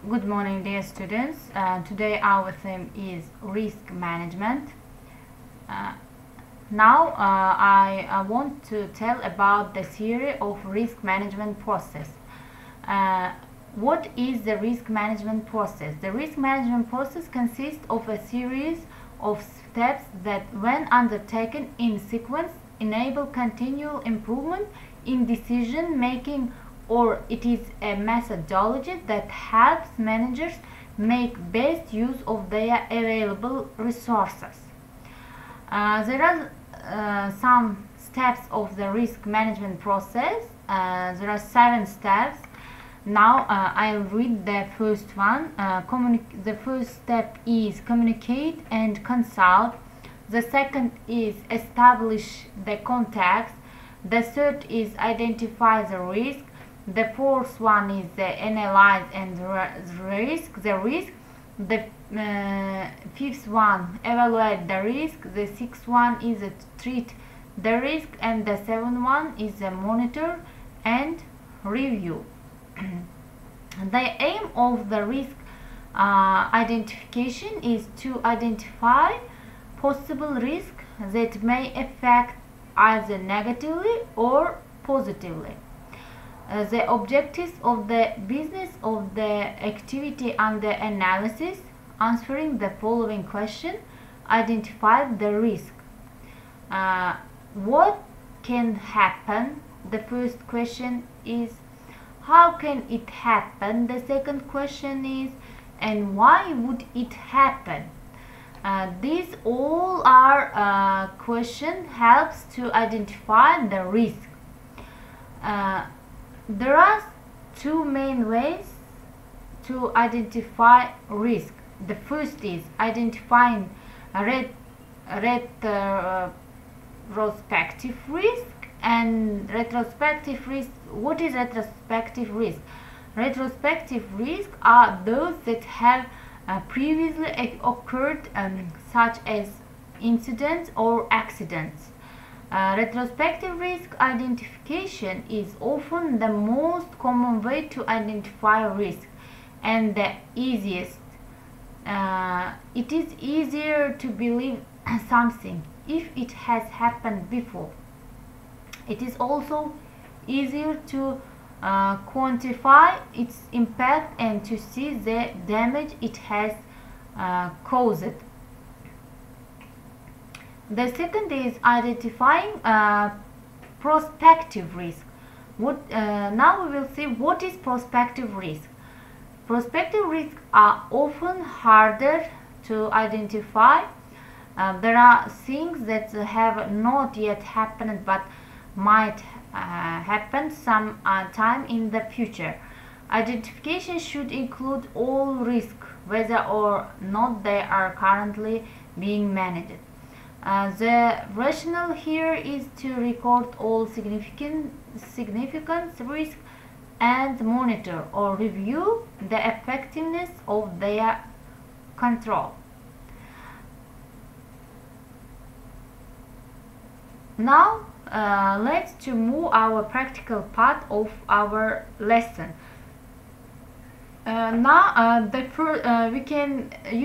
Good morning, dear students. Today our theme is risk management. I want to tell about the theory of risk management process. What is the risk management process? The risk management process consists of a series of steps that, when undertaken in sequence, enable continual improvement in decision making, or it is a methodology that helps managers make best use of their available resources. There are some steps of the risk management process. There are 7 steps. Now I'll read the first one. The first step is communicate and consult. The second is establish the context. The third is identify the risk. The fourth one is analyze and the risk. The fifth one, evaluate the risk. The sixth one is treat the risk, and the seventh one is monitor and review. The aim of the risk identification is to identify possible risks that may affect either negatively or positively. The objectives of the business of the activity under analysis, answering the following question: identify the risk. What can happen? The first question is how can it happen? The second question is, and why would it happen? These all are question helps to identify the risk. There are 2 main ways to identify risk. The first is identifying retrospective risk. And retrospective risk, what is retrospective risk? Retrospective risk are those that have previously occurred, such as incidents or accidents. Retrospective risk identification is often the most common way to identify risk and the easiest. It is easier to believe something if it has happened before. It is also easier to quantify its impact and to see the damage it has caused. The second is identifying prospective risk. Now we will see what is prospective risk. Prospective risks are often harder to identify. There are things that have not yet happened but might happen some time in the future. Identification should include all risks, whether or not they are currently being managed. The rationale here is to record all significant risks and monitor or review the effectiveness of their control. Now let's to move our practical part of our lesson. You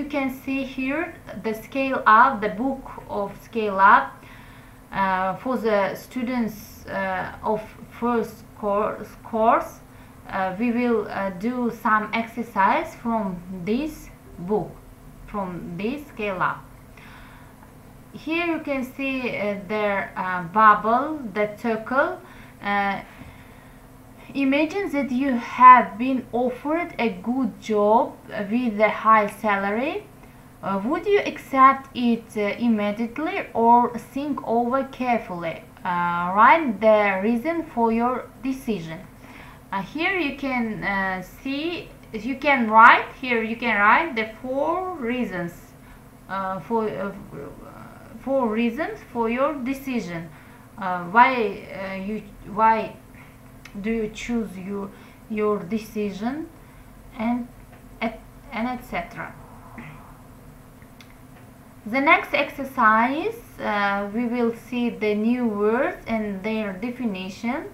can see here the scale up, the book of scale up for the students of first course. We will do some exercise from this book, from this scale up. Here you can see their bubble, the circle. Imagine that you have been offered a good job with a high salary. Would you accept it immediately or think over carefully? Write the reason for your decision. Here you can write the 4 reasons for your decision. Why do you choose your decision, and etc. The next exercise, we will see the new words and their definition.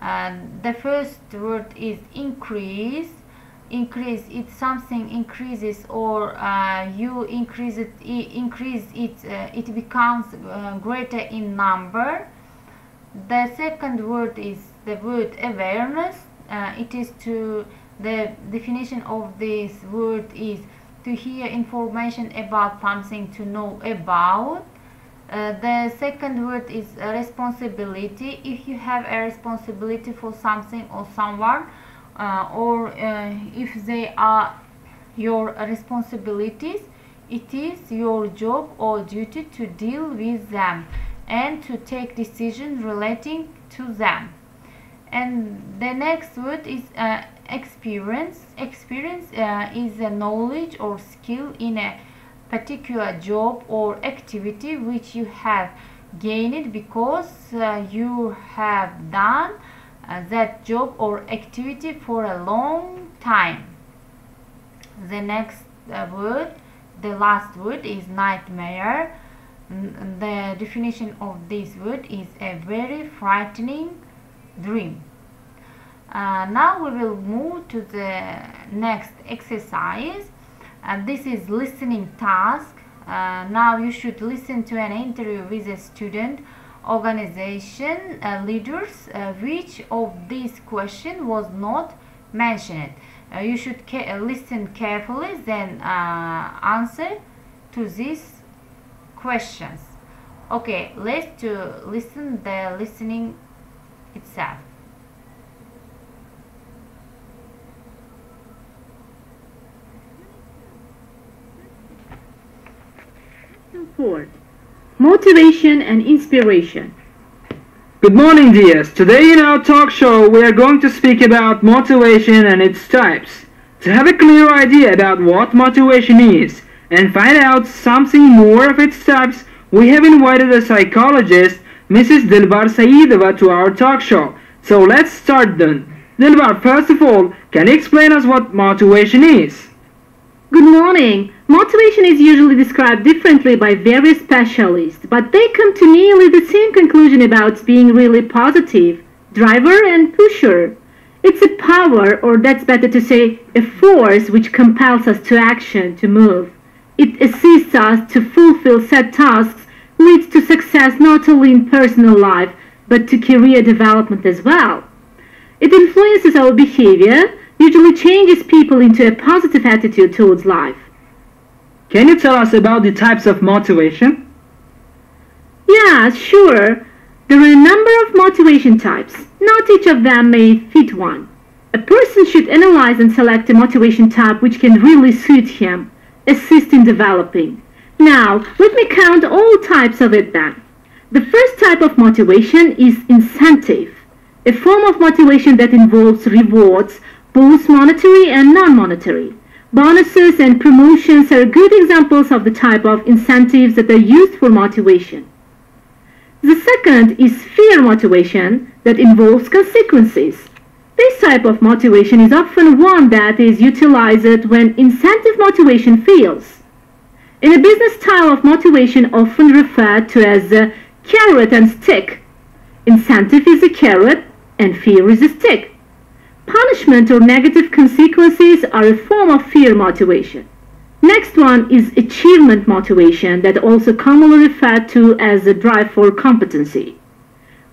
The first word is increase. increase it, something increases, or you increase it, it becomes greater in number. The second word is the word awareness. It is to the definition of this word is to hear information about something, to know about. The second word is responsibility. If you have a responsibility for something or someone, or if they are your responsibilities, it is your job or duty to deal with them and to take decisions relating to them. And the next word is experience. Experience is a knowledge or skill in a particular job or activity which you have gained because you have done that job or activity for a long time. The next word, the last word, is nightmare. The definition of this word is a very frightening dream. Now we will move to the next exercise. This is listening task. Now you should listen to an interview with a student, organization, leaders. Which of these questions was not mentioned? You should listen carefully, then answer to these questions. Okay, let's listen the listening itself. 4. Motivation and inspiration. Good morning, dears. Today in our talk show we are going to speak about motivation and its types. To have a clear idea about what motivation is and find out something more of its types, we have invited a psychologist, Mrs. Dilbar Saeedova, to our talk show. So let's start then. Dilbar, first of all, can you explain us what motivation is? Good morning. Motivation is usually described differently by various specialists, but they come to nearly the same conclusion about being really positive, driver and pusher. It's a power, or that's better to say, a force which compels us to action, to move. It assists us to fulfill set tasks, leads to success not only in personal life, but to career development as well. It influences our behavior, usually changes people into a positive attitude towards life. Can you tell us about the types of motivation? Yeah, sure. There are a number of motivation types. Not each of them may fit one. A person should analyze and select a motivation type which can really suit him, assist in developing. Now, let me count all types of it then. The first type of motivation is incentive, a form of motivation that involves rewards, both monetary and non-monetary. Bonuses and promotions are good examples of the type of incentives that are used for motivation. The second is fear motivation that involves consequences. This type of motivation is often one that is utilized when incentive motivation fails. In a business style of motivation often referred to as a carrot and stick. Incentive is a carrot and fear is a stick. Punishment or negative consequences are a form of fear motivation. Next one is achievement motivation, that also commonly referred to as a drive for competency.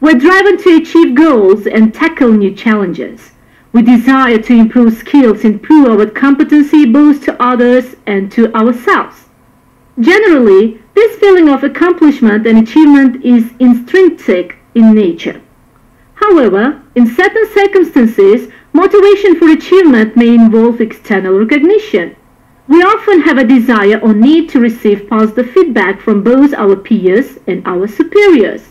We're driven to achieve goals and tackle new challenges. We desire to improve skills, improve our competency both to others and to ourselves. Generally, this feeling of accomplishment and achievement is intrinsic in nature. However, in certain circumstances, motivation for achievement may involve external recognition. We often have a desire or need to receive positive feedback from both our peers and our superiors.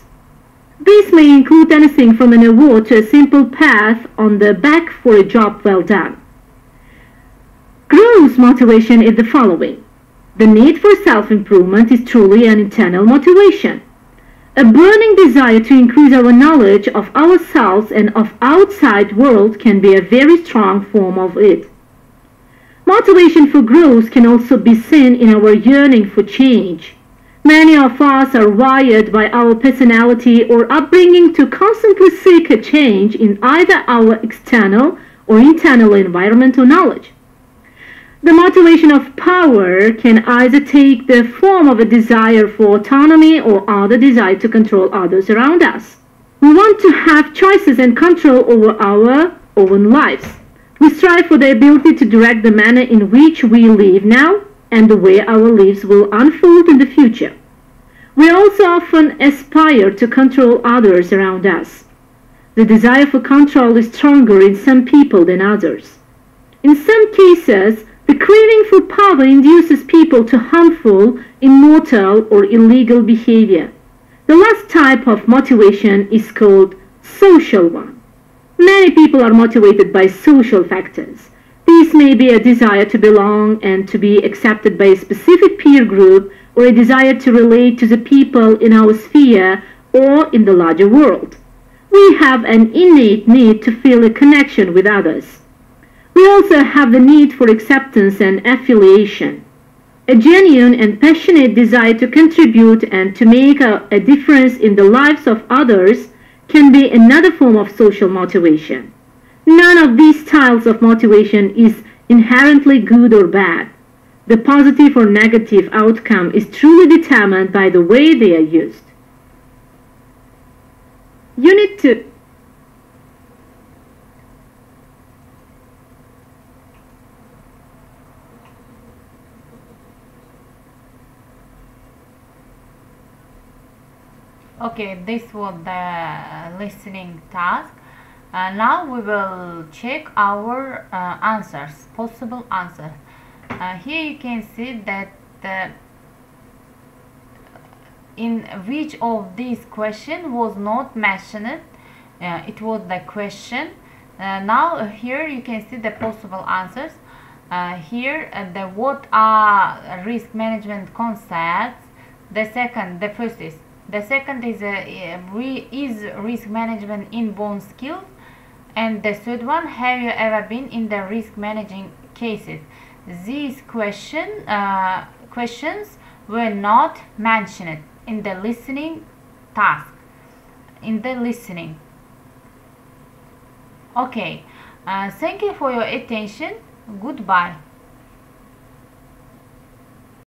This may include anything from an award to a simple pat on the back for a job well done. Growth motivation is the following. The need for self-improvement is truly an internal motivation. A burning desire to increase our knowledge of ourselves and of outside world can be a very strong form of it. Motivation for growth can also be seen in our yearning for change. Many of us are wired by our personality or upbringing to constantly seek a change in either our external or internal environment or knowledge. The motivation of power can either take the form of a desire for autonomy or the desire to control others around us. We want to have choices and control over our own lives. We strive for the ability to direct the manner in which we live now and the way our lives will unfold in the future. We also often aspire to control others around us. The desire for control is stronger in some people than others. In some cases, the craving for power induces people to harmful, immoral, or illegal behavior. The last type of motivation is called social one. Many people are motivated by social factors. These may be a desire to belong and to be accepted by a specific peer group, or a desire to relate to the people in our sphere or in the larger world. We have an innate need to feel a connection with others. We also have the need for acceptance and affiliation. A genuine and passionate desire to contribute and to make a difference in the lives of others can be another form of social motivation. None of these styles of motivation is inherently good or bad. The positive or negative outcome is truly determined by the way they are used. Unit 2. Okay, this was the listening task. Now we will check our answers, possible answers. Here you can see that in which of these questions was not mentioned. It was the question. Now here you can see the possible answers. Here the what are risk management concepts. The first is risk management inborn skills, and the third one, have you ever been in the risk managing cases? These questions were not mentioned in the listening task, in the listening. Okay, thank you for your attention. Goodbye.